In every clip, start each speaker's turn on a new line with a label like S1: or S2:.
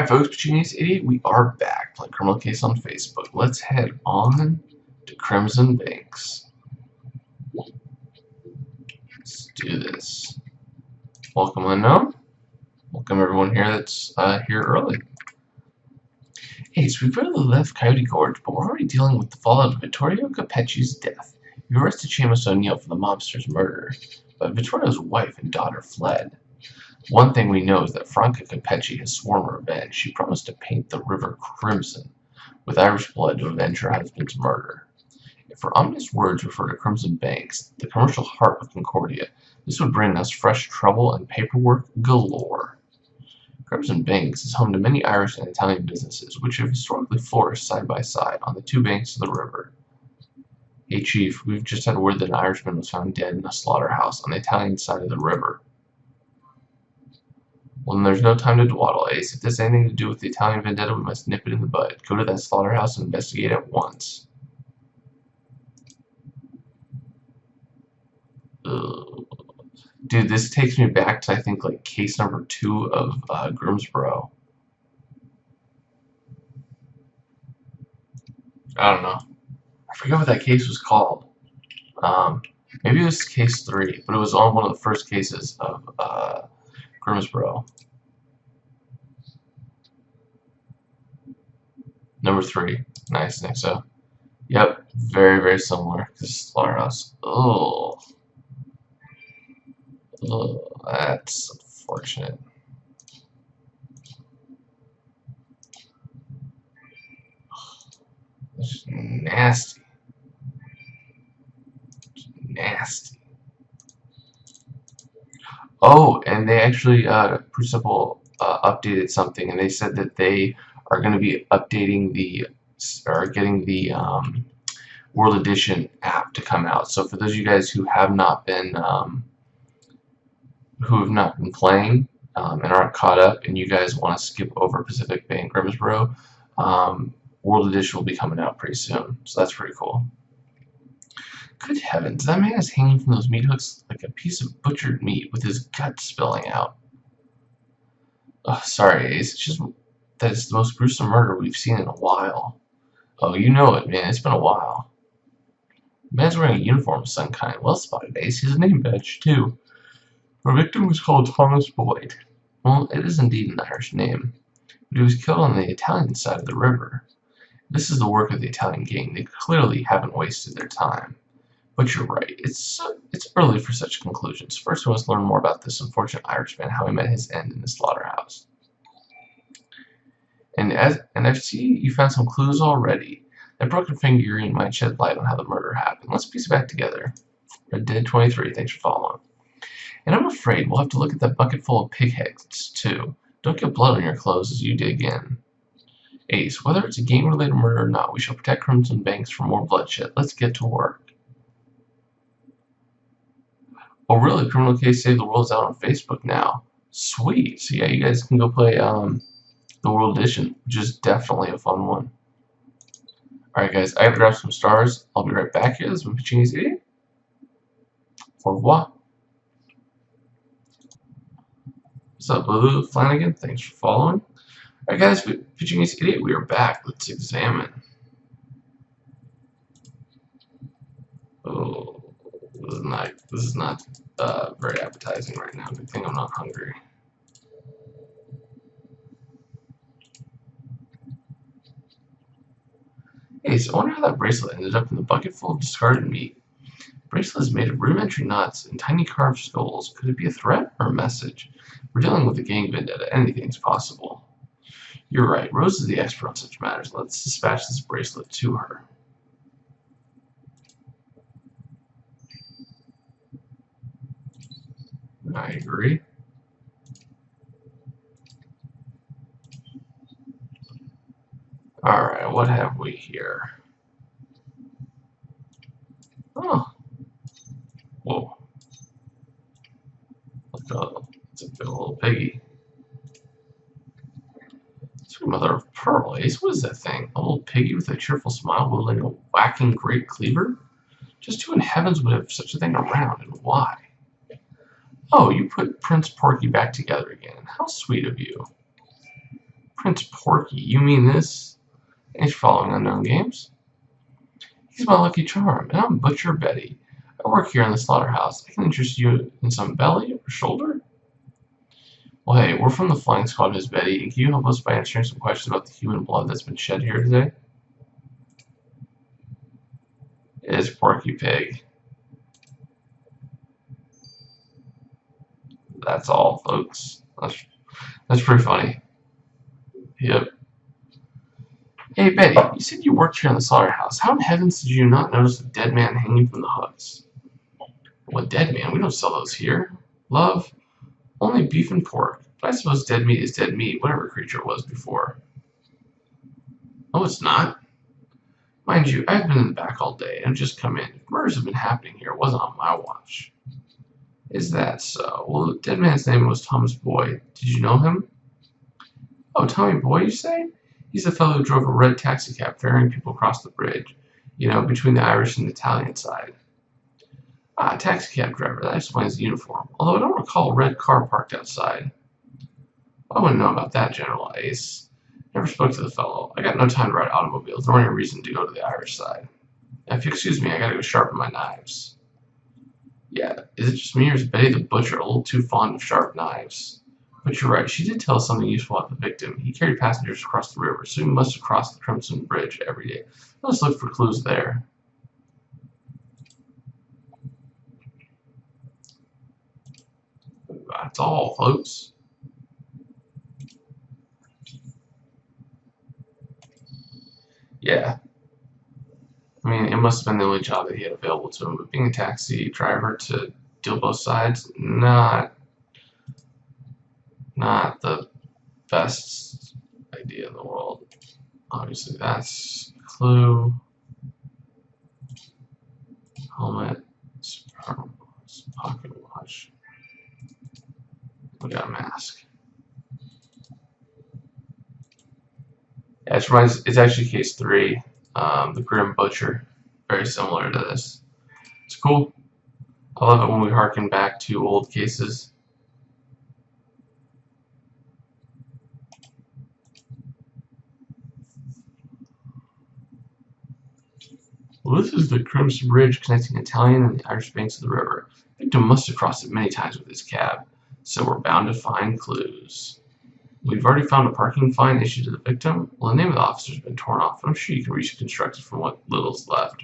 S1: Alright folks, Genius Idiot, we are back playing Criminal Case on Facebook. Let's head on to Crimson Banks. Let's do this. Welcome unknown. Welcome everyone here that's here early. Hey, so we've barely left Coyote Gorge, but we're already dealing with the fallout of Vittorio Capecchi's death. You arrested Seamus O'Neill for the mobster's murder, but Vittorio's wife and daughter fled. One thing we know is that Franca Capecchi has sworn revenge. She promised to paint the river crimson with Irish blood to avenge her husband's murder. If her ominous words refer to Crimson Banks, the commercial heart of Concordia, this would bring us fresh trouble and paperwork galore. Crimson Banks is home to many Irish and Italian businesses, which have historically flourished side by side on the two banks of the river. Hey Chief, we've just had word that an Irishman was found dead in a slaughterhouse on the Italian side of the river. Well, then there's no time to dawdle, Ace. If this has anything to do with the Italian vendetta, we must nip it in the bud. Go to that slaughterhouse and investigate at once. Dude, this takes me back to, I think, like, case number 2 of Grimsboro. I don't know. I forget what that case was called. Maybe it was case 3, but it was on one of the first cases of Grimsboro. Number 3. Nice, I think so. Yep, very, very similar. This slaughterhouse. Oh. Oh, that's unfortunate. That's nasty. Nasty. Oh, and they actually, Crucible updated something, and they said that they are going to be updating getting the World Edition app to come out. So for those of you guys who have not been playing and aren't caught up, and you guys want to skip over Pacific Bay and Grimsboro, World Edition will be coming out pretty soon. So that's pretty cool. Good heavens, that man is hanging from those meat hooks like a piece of butchered meat with his gut spilling out. Oh, sorry, Ace. It's just that it's the most gruesome murder we've seen in a while. Oh, you know it, man. It's been a while. The man's wearing a uniform of some kind. Well spotted, Ace. He has a name badge, too. Our victim was called Thomas Boyd. Well, it is indeed an Irish name, but he was killed on the Italian side of the river. This is the work of the Italian gang. They clearly haven't wasted their time. But you're right. It's early for such conclusions. First, we must learn more about this unfortunate Irishman, how he met his end in the slaughterhouse. And I see you found some clues already. That broken figurine might shed light on how the murder happened. Let's piece it back together. Red Dead 23, thanks for following. And I'm afraid we'll have to look at that bucket full of pig heads, too. Don't get blood on your clothes as you dig in. Ace, whether it's a gang-related murder or not, we shall protect Crimson Banks from more bloodshed. Let's get to work. Oh, really? Criminal Case Save the World is out on Facebook now. Sweet. So, yeah, you guys can go play the World Edition, which is definitely a fun one. Alright, guys, I gotta grab some stars. I'll be right back here. This has been Genius Idiot. Au revoir. What's up, Lulu Flanagan? Thanks for following. Alright, guys, Genius Idiot, we are back. Let's examine. Oh. This is not very appetizing right now. Good thing I'm not hungry. Hey, so I wonder how that bracelet ended up in the bucket full of discarded meat. The bracelet is made of rudimentary knots and tiny carved skulls. Could it be a threat or a message? We're dealing with a gang vendetta. Anything's possible. You're right. Rose is the expert on such matters. Let's dispatch this bracelet to her. I agree. Alright, what have we here? Oh. Whoa. It's a big little piggy. Sweet mother of pearl, Ace. What is that thing? A little piggy with a cheerful smile wielding a whacking great cleaver? Just who in heavens would have such a thing around, and why? Oh, you put Prince Porky back together again. How sweet of you. Prince Porky, you mean this? Thanks for following Unknown Games. He's my lucky charm, and I'm Butcher Betty. I work here in the slaughterhouse. I can interest you in some belly or shoulder? Well, hey, we're from the flying squad, Miss Betty, and can you help us by answering some questions about the human blood that's been shed here today? It is Porky Pig. That's all, folks. That's pretty funny. Yep. Hey, Betty, you said you worked here in the slaughterhouse. How in heavens did you not notice a dead man hanging from the hooks? What dead man? We don't sell those here. Love, only beef and pork. But I suppose dead meat is dead meat, whatever creature it was before. Oh, it's not. Mind you, I've been in the back all day and I've just come in. If murders have been happening here, it wasn't on my watch. Is that so? Well, the dead man's name was Thomas Boyd. Did you know him? Oh, Tommy Boyd, you say? He's the fellow who drove a red taxicab ferrying people across the bridge. You know, between the Irish and the Italian side. Ah, taxicab driver, that explains the uniform. Although I don't recall a red car parked outside. I wouldn't know about that, General Ace. Never spoke to the fellow. I got no time to ride automobiles, nor any reason to go to the Irish side. Now, if you excuse me, I gotta go sharpen my knives. Yeah, is it just me or is Betty the Butcher a little too fond of sharp knives? But you're right, she did tell us something useful about the victim. He carried passengers across the river, so he must have crossed the Crimson Bridge every day. Let's look for clues there. That's all, folks. Yeah. I mean, it must have been the only job that he had available to him, but being a taxi driver to deal both sides, not the best idea in the world. Obviously, that's clue. Helmet, pocket watch. We got a mask. Yeah, it's actually case 3. The Grim Butcher. Very similar to this. It's cool. I love it when we harken back to old cases. Well, this is the Crimson Bridge connecting Italian and the Irish banks of the river. The victim must have crossed it many times with his cab, so we're bound to find clues. We've already found a parking fine issued to the victim. Well, the name of the officer's been torn off, and I'm sure you can reconstruct it from what little's left.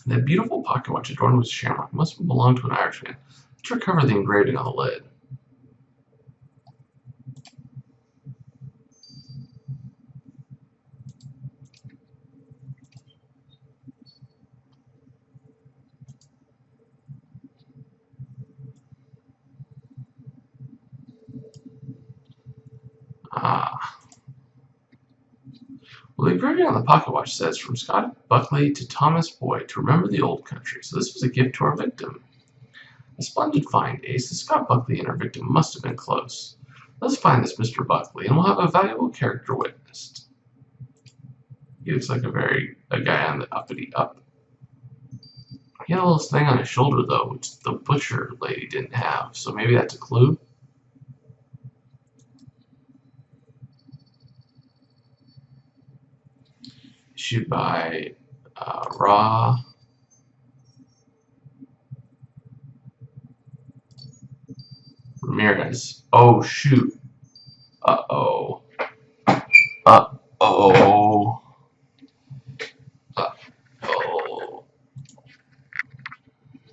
S1: That beautiful pocket watch adorned with shamrock must have belonged to an Irishman. Let's recover the engraving on the lid. Well, the engraving on the pocket watch says, from Scott Buckley to Thomas Boyd to remember the old country. So this was a gift to our victim. A splendid find, Ace. Scott Buckley and our victim must have been close. Let's find this Mr. Buckley, and we'll have a valuable character witnessed. He looks like a guy on the uppity up. He had a little thing on his shoulder, though, which the butcher lady didn't have. So maybe that's a clue? Issued by Raw. Ramirez. Oh, shoot. Uh-oh. Uh-oh. Uh-oh.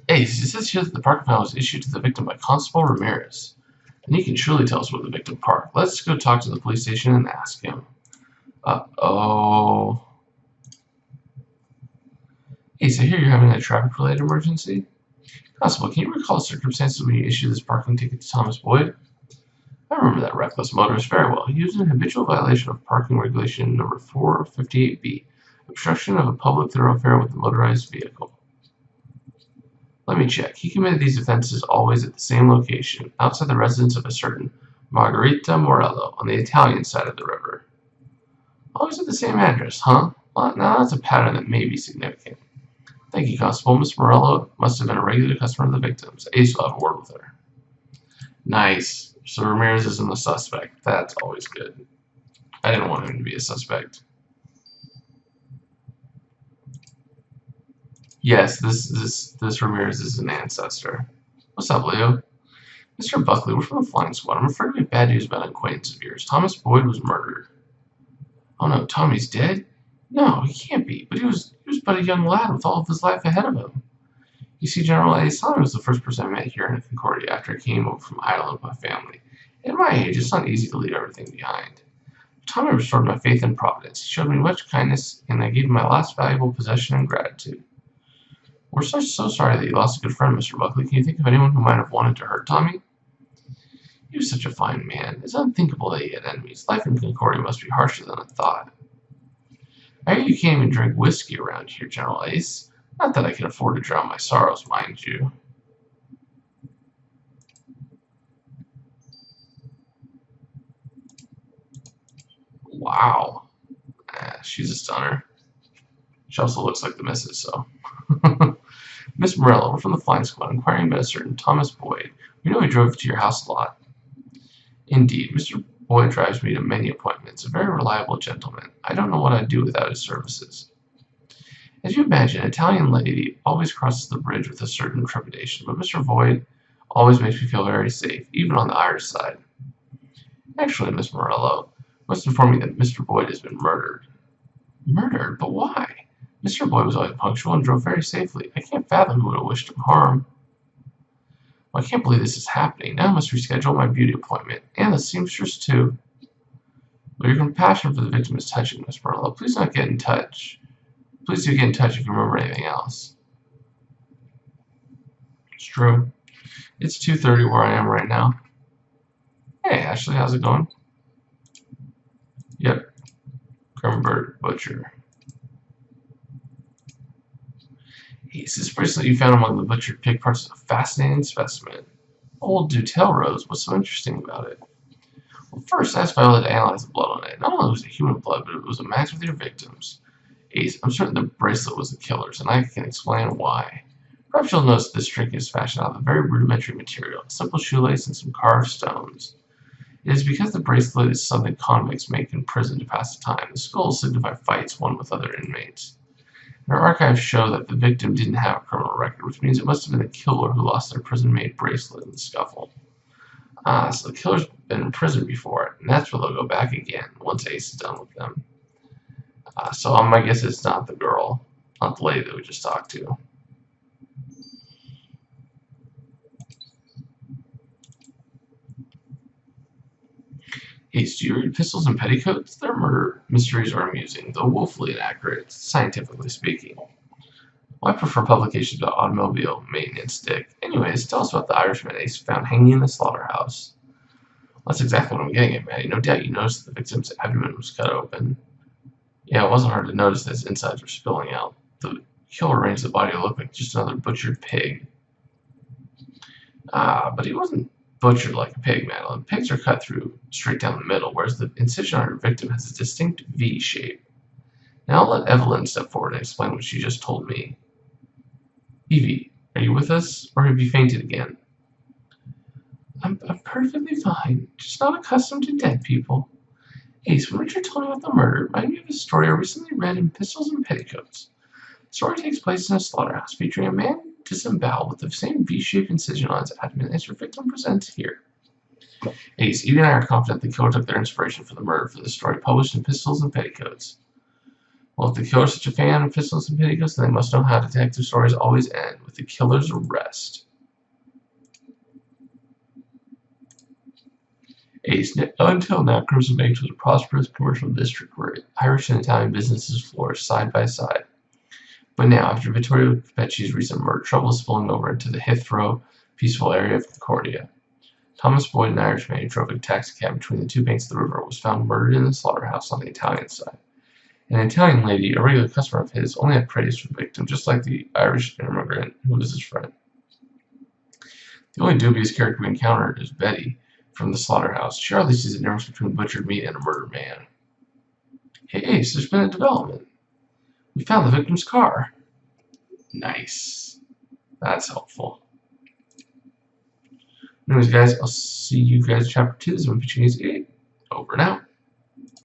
S1: Hey, it says here that the parking fine was issued to the victim by Constable Ramirez. And he can surely tell us where the victim parked. Let's go talk to the police station and ask him. Uh-oh. Hey, so here you're having a traffic-related emergency? Constable, can you recall the circumstances when you issued this parking ticket to Thomas Boyd? I remember that reckless motorist very well. He was in habitual violation of parking regulation number 458B, obstruction of a public thoroughfare with a motorized vehicle. Let me check. He committed these offenses always at the same location, outside the residence of a certain Margarita Morello on the Italian side of the river. Always at the same address, huh? Well, now that's a pattern that may be significant. Thank you, Constable. Miss Morello must have been a regular customer of the victims. Ace will have a word with her. Nice. So Ramirez isn't the suspect. That's always good. I didn't want him to be a suspect. Yes, this Ramirez is an ancestor. What's up, Leo? Mr. Buckley, we're from the flying squad. I'm afraid we have bad news about an acquaintance of yours. Thomas Boyd was murdered. Oh no, Tommy's dead? No, he can't be, but he was but a young lad with all of his life ahead of him. You see, General Ace, Tommy was the first person I met here in Concordia after I came over from Ireland with my family. At my age, it's not easy to leave everything behind. Tommy restored my faith in Providence. He showed me much kindness, and I gave him my last valuable possession in gratitude. We're so sorry that you lost a good friend, Mr. Buckley. Can you think of anyone who might have wanted to hurt Tommy? He was such a fine man. It's unthinkable that he had enemies. Life in Concordia must be harsher than I thought. I hear you can't even drink whiskey around here, General Ace. Not that I can afford to drown my sorrows, mind you. Wow. She's a stunner. She also looks like the missus, so. Miss Morello, we're from the flying squad, inquiring about a certain Thomas Boyd. We know he drove to your house a lot. Indeed, Mr. Boyd drives me to many appointments. A very reliable gentleman. I don't know what I'd do without his services. As you imagine, an Italian lady always crosses the bridge with a certain trepidation, but Mr. Boyd always makes me feel very safe, even on the Irish side. Actually, Miss Morello must inform me that Mr. Boyd has been murdered. Murdered? But why? Mr. Boyd was always punctual and drove very safely. I can't fathom who would have wished him harm. Well, I can't believe this is happening. Now I must reschedule my beauty appointment, and the seamstress too. But your compassion for the victim is touching, Miss Morello. Please don't get in touch. Please do get in touch if you remember anything else. It's true. It's 2:30 where I am right now. Hey, Ashley, how's it going? Yep. Grumberg Butcher. This bracelet you found among the butchered pig parts is a fascinating specimen. Old Dutel Rose, what's so interesting about it? Well, first, I asked Viola to analyze the blood on it. Not only was it human blood, but it was a match with your victims. Ace, I'm certain the bracelet was the killer's, and I can explain why. Perhaps you'll notice this trinket is fashioned out of a very rudimentary material, a simple shoelace and some carved stones. It is because the bracelet is something convicts make in prison to pass the time. The skulls signify fights won with other inmates. Our archives show that the victim didn't have a criminal record, which means it must have been the killer who lost their prison-made bracelet in the scuffle. So the killer's been in prison before, and that's where they'll go back again once Ace is done with them. So my guess it's not the girl, not the lady that we just talked to. Ace, do you read Pistols and Petticoats? Their murder mysteries are amusing, though woefully inaccurate, scientifically speaking. Well, I prefer publications about automobile maintenance, Dick. Anyways, tell us about the Irishman Ace found hanging in the slaughterhouse. Well, that's exactly what I'm getting at, Maddie. No doubt you noticed that the victim's abdomen was cut open. Yeah, it wasn't hard to notice that his insides were spilling out. The killer arranged the body to look like just another butchered pig. But he wasn't butchered like a pig, Madeline. Pigs are cut through straight down the middle, whereas the incision on your victim has a distinct V shape. Now I'll let Evelyn step forward and explain what she just told me. Evie, are you with us, or have you fainted again? I'm perfectly fine, just not accustomed to dead people. Ace, when Richard told me about the murder, it reminded me of a story I recently read in Pistols and Petticoats. The story takes place in a slaughterhouse, featuring a man disemboweled with the same V-shaped incision on his abdomen as your victim presents here. Ace, Evie and I are confident the killer took their inspiration from the murder for the story published in Pistols and Petticoats. Well, if the killer's such a fan of Pistols and Petticoats, then they must know how detective stories always end, with the killer's arrest. Ace, until now, Crimson Banks was a prosperous commercial district where Irish and Italian businesses flourished side by side. But now, after Vittorio Capecci's recent murder, trouble is spilling over into the Heathrow, peaceful area of Concordia. Thomas Boyd, an Irishman who drove a taxicab between the two banks of the river, was found murdered in the slaughterhouse on the Italian side. An Italian lady, a regular customer of his, only had praise for the victim, just like the Irish immigrant who was his friend. The only dubious character we encountered is Betty from the slaughterhouse. She hardly sees the difference between butchered meat and a murdered man. Hey Ace, there's been a development. We found the victim's car. Nice. That's helpful. Anyways, guys, I'll see you guys in Chapter 2. This is Pitching 8. Over and out.